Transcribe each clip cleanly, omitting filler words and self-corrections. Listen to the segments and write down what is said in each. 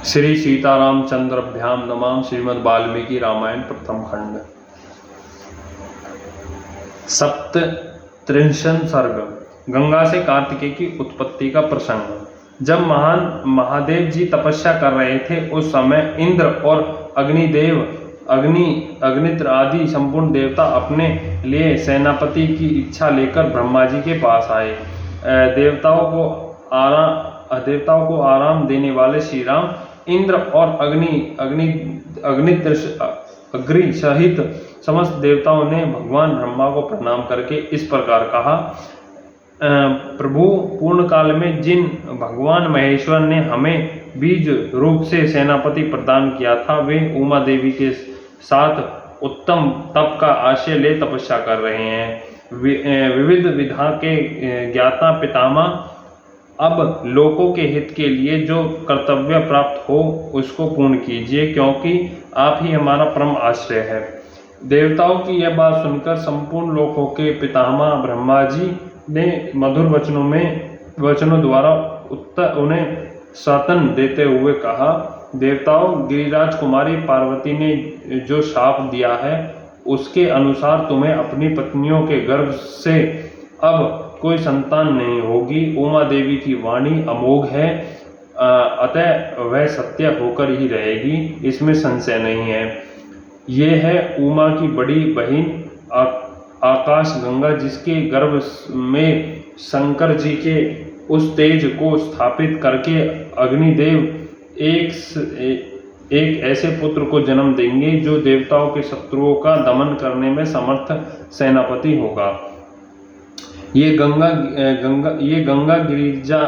श्री सीतारामचंद्रभ्याम नमः। श्रीमद् वाल्मीकि रामायण प्रथम खंड। सप्तत्रिंशत् सर्ग। गंगा से कार्तिकेय की उत्पत्ति का प्रसंग। जब महान महादेव जी तपस्या कर रहे थे उस समय इंद्र और अग्निदेव अग्नित्र आदि संपूर्ण देवता अपने लिए सेनापति की इच्छा लेकर ब्रह्मा जी के पास आए। देवताओं को आराम देने वाले श्री राम इंद्र और अग्नि सहित समस्त देवताओं ने भगवान ब्रह्मा को प्रणाम करके इस प्रकार कहा। प्रभु, पूर्ण काल में जिन भगवान महेश्वर ने हमें बीज रूप से सेनापति प्रदान किया था, वे उमा देवी के साथ उत्तम तप का आश्रय ले तपस्या कर रहे हैं। विविध विधा के ज्ञाता पितामह, अब लोकों के हित के लिए जो कर्तव्य प्राप्त हो उसको पूर्ण कीजिए, क्योंकि आप ही हमारा परम आश्रय है। देवताओं की यह बात सुनकर संपूर्ण लोकों के पितामह ब्रह्मा जी ने मधुर वचनों द्वारा उन्हें सांत्वना देते हुए कहा। देवताओं, गिरिराज कुमारी पार्वती ने जो शाप दिया है उसके अनुसार तुम्हें अपनी पत्नियों के गर्भ से अब कोई संतान नहीं होगी। उमा देवी की वाणी अमोघ है, अतः वह सत्य होकर ही रहेगी, इसमें संशय नहीं है। ये है उमा की बड़ी बहन आकाश गंगा, जिसके गर्भ में शंकर जी के उस तेज को स्थापित करके अग्निदेव एक ऐसे पुत्र को जन्म देंगे जो देवताओं के शत्रुओं का दमन करने में समर्थ सेनापति होगा। ये गंगा गिरिजा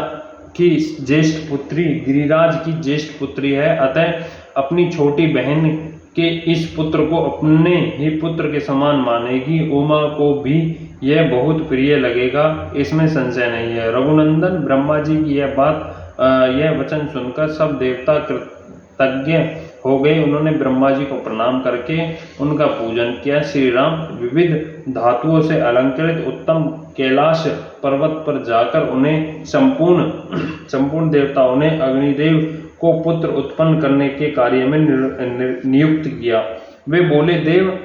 की ज्येष्ठ पुत्री, गिरिराज की ज्येष्ठ पुत्री है, अतः अपनी छोटी बहन के इस पुत्र को अपने ही पुत्र के समान मानेगी। उमा को भी यह बहुत प्रिय लगेगा, इसमें संशय नहीं है। रघुनंदन, ब्रह्मा जी की यह वचन सुनकर सब देवता कृतज्ञ हो गए। उन्होंने ब्रह्मा जी को प्रणाम करके उनका पूजन किया। श्री राम विविध धातुओं से अलंकृत उत्तम कैलाश पर्वत पर जाकर उन्हें संपूर्ण देवताओं ने अग्निदेव को पुत्र उत्पन्न करने के कार्य में नियुक्त किया। वे बोले, देव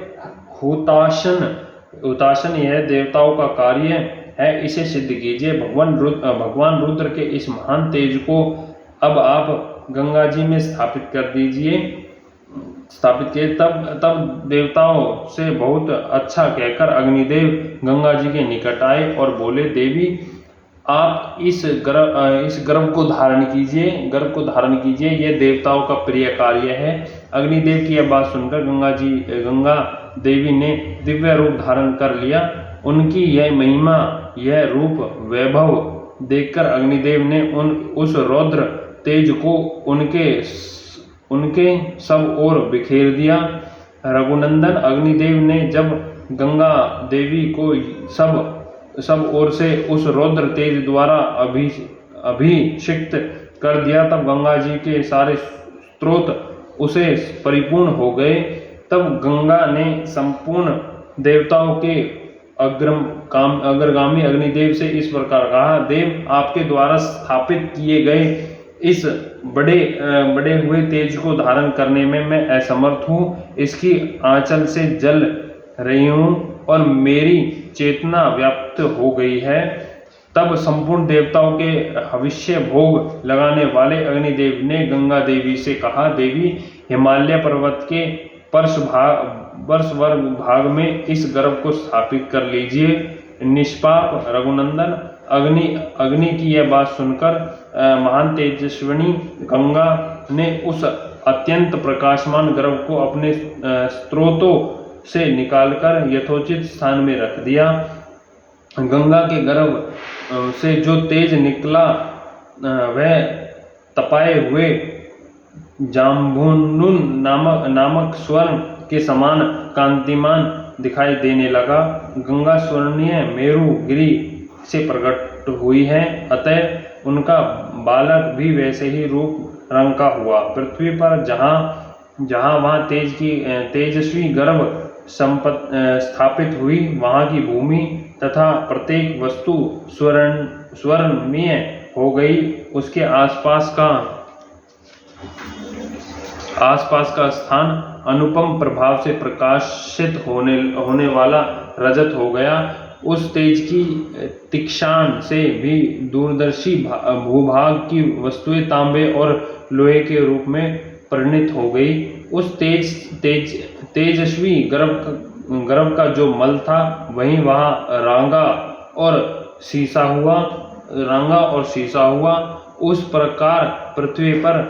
हुताशन यह देवताओं का कार्य है, इसे सिद्ध कीजिए। भगवान रुद्र के इस महान तेज को अब आप गंगा जी में स्थापित कर दीजिए। तब देवताओं से बहुत अच्छा कहकर अग्निदेव गंगा जी के निकट आए और बोले, देवी, आप इस गर्भ को धारण कीजिए, यह देवताओं का प्रिय कार्य है। अग्निदेव की यह बात सुनकर गंगा देवी ने दिव्य रूप धारण कर लिया। उनकी यह महिमा, यह रूप वैभव देखकर अग्निदेव ने उस रौद्र तेज को उनके सब ओर बिखेर दिया। रघुनंदन, अग्निदेव ने जब गंगा देवी को सब ओर से उस रौद्र तेज द्वारा अभिषिक्त कर दिया, तब गंगा जी के सारे स्रोत उसे परिपूर्ण हो गए। तब गंगा ने संपूर्ण देवताओं के अग्रगामी अग्निदेव से इस प्रकार कहा, देव, आपके द्वारा स्थापित किए गए इस बड़े हुए तेज को धारण करने में मैं असमर्थ हूँ। इसकी आंचल से जल रही हूँ और मेरी चेतना व्याप्त हो गई है। तब संपूर्ण देवताओं के हविष्य भोग लगाने वाले अग्निदेव ने गंगा देवी से कहा, देवी, हिमालय पर्वत के वर्षवर्ग भाग में इस गर्भ को स्थापित कर लीजिए। निष्पाप रघुनंदन, अग्नि की यह बात सुनकर महान तेजस्विनी गंगा ने उस अत्यंत प्रकाशमान गर्भ को अपने स्त्रोतों से निकालकर यथोचित स्थान में रख दिया। गंगा के गर्भ से जो तेज निकला वह तपाए हुए जाम्बुनुन नामक स्वर्ण के समान कांतिमान दिखाई देने लगा। गंगा स्वर्णीय मेरु गिरी से प्रकट हुई है, अतः उनका बालक भी वैसे ही रूप रंग का हुआ। पृथ्वी पर जहाँ वहाँ तेजस्वी गर्भ स्थापित हुई, वहाँ की भूमि तथा प्रत्येक वस्तु स्वर्णमय हो गई। उसके आसपास का आसपास का स्थान अनुपम प्रभाव से प्रकाशित होने वाला रजत हो गया। उस तेज की तीक्षण से भी दूरदर्शी भूभाग की वस्तुएं तांबे और लोहे के रूप में परिणित हो गई। उस तेजस्वी गर्भ का जो मल था वहीं वहां रांगा और शीशा हुआ। उस प्रकार पृथ्वी पर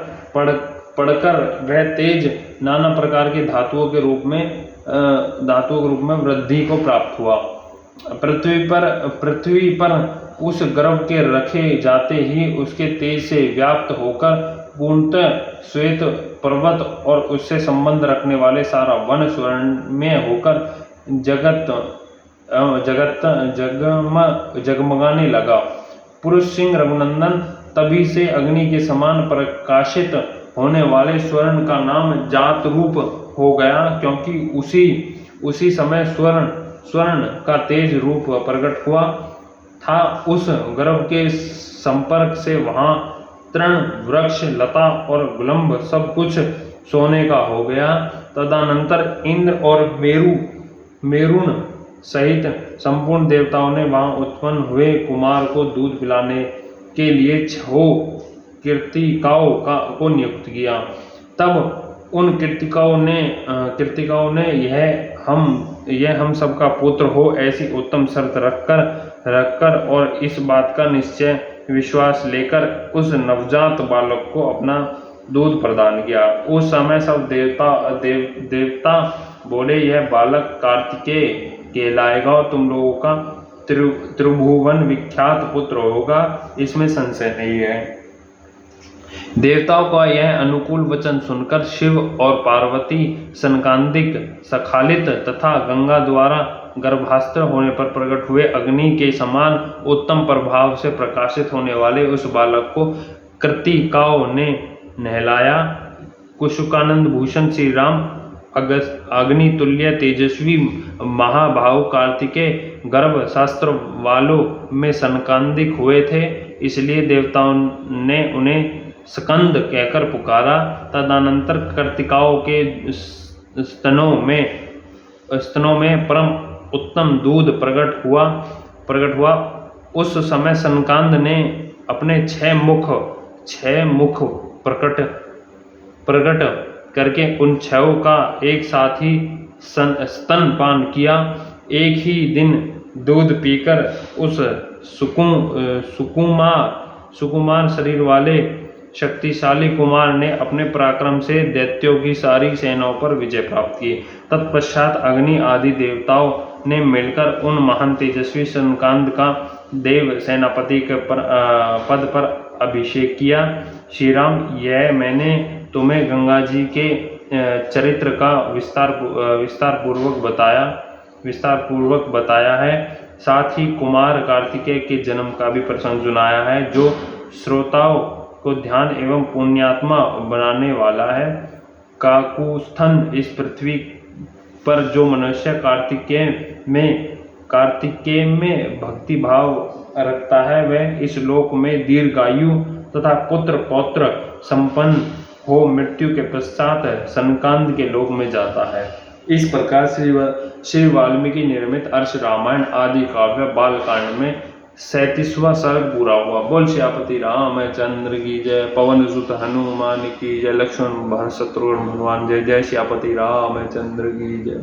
पड़कर वह तेज नाना प्रकार के धातुओं के रूप में वृद्धि को प्राप्त हुआ। पृथ्वी पर उस गर्भ के रखे जाते ही उसके तेज से व्याप्त होकर पूर्णतः श्वेत पर्वत और उससे संबंध रखने वाले सारा वन स्वर्णमय होकर जगमगाने लगा। पुरुष सिंह रघुनंदन तभी से अग्नि के समान प्रकाशित होने वाले स्वर्ण का नाम जात रूप हो गया, क्योंकि उसी समय स्वर्ण का तेज रूप प्रकट हुआ था। उस गर्भ के संपर्क से वहां तृण, वृक्ष, लता और गुलंब सब कुछ सोने का हो गया। तदनंतर इंद्र और मेरुण सहित संपूर्ण देवताओं ने वहां उत्पन्न हुए कुमार को दूध पिलाने के लिए 6 कीर्तिकाओं को नियुक्त किया। तब उन कीर्तिकाओं ने यह हम सबका पुत्र हो ऐसी उत्तम शर्त रखकर और इस बात का निश्चय विश्वास लेकर उस नवजात बालक को अपना दूध प्रदान किया। उस समय सब देवता बोले, यह बालक कार्तिकेय कहलाएगा और तुम लोगों का त्रिभुवन विख्यात पुत्र होगा, इसमें संशय नहीं है। देवताओं का यह अनुकूल वचन सुनकर शिव और पार्वती सनकादिक सखालित तथा गंगा द्वारा गर्भास्त्र होने पर प्रकट हुए अग्नि के समान उत्तम प्रभाव से प्रकाशित होने वाले उस बालक को कृतिकाओं ने नहलाया। कुशुकानंद भूषण श्री राम अग्नितुल्य तेजस्वी महाभाव कार्तिकेय गर्भ शास्त्र वालों में सनकादिक हुए थे, इसलिए देवताओं ने उन्हें स्कंद कहकर पुकारा। तदनंतर कृतिकाओं के स्तनों में परम उत्तम दूध प्रकट हुआ। उस समय सनकांद ने अपने 6 मुख प्रकट करके उन 6 का एक साथ ही स्तनपान किया। एक ही दिन दूध पीकर उस सुकुमार शरीर वाले शक्तिशाली कुमार ने अपने पराक्रम से दैत्यों की सारी सेनाओं पर विजय प्राप्त की। तत्पश्चात अग्नि आदि देवताओं ने मिलकर उन महान तेजस्वी सनकांद का देव सेनापति के पद पर अभिषेक किया। श्री राम, यह मैंने तुम्हें गंगा जी के चरित्र का विस्तार पूर्वक बताया है। साथ ही कुमार कार्तिकेय के जन्म का भी प्रसंग सुनाया है, जो श्रोताओं को ध्यान एवं पुण्यात्मा बनाने वाला है। काकुस्थन, इस पृथ्वी पर जो मनुष्य कार्तिकेय में भक्ति भाव रखता है, वह इस लोक में दीर्घायु तथा पुत्र पौत्र संपन्न हो मृत्यु के पश्चात सनकांद के लोक में जाता है। इस प्रकार श्री वाल्मीकि निर्मित अर्ष रामायण आदि काव्य बालकांड में 37वां सर्ग पूरा हुआ। बोल श्यापति रामचंद्र की जय। पवन सुत हनुमान की जय। लक्ष्मण भरत शत्रुघ्न हनुमान जय। जय श्यापति रामचंद्र की जय।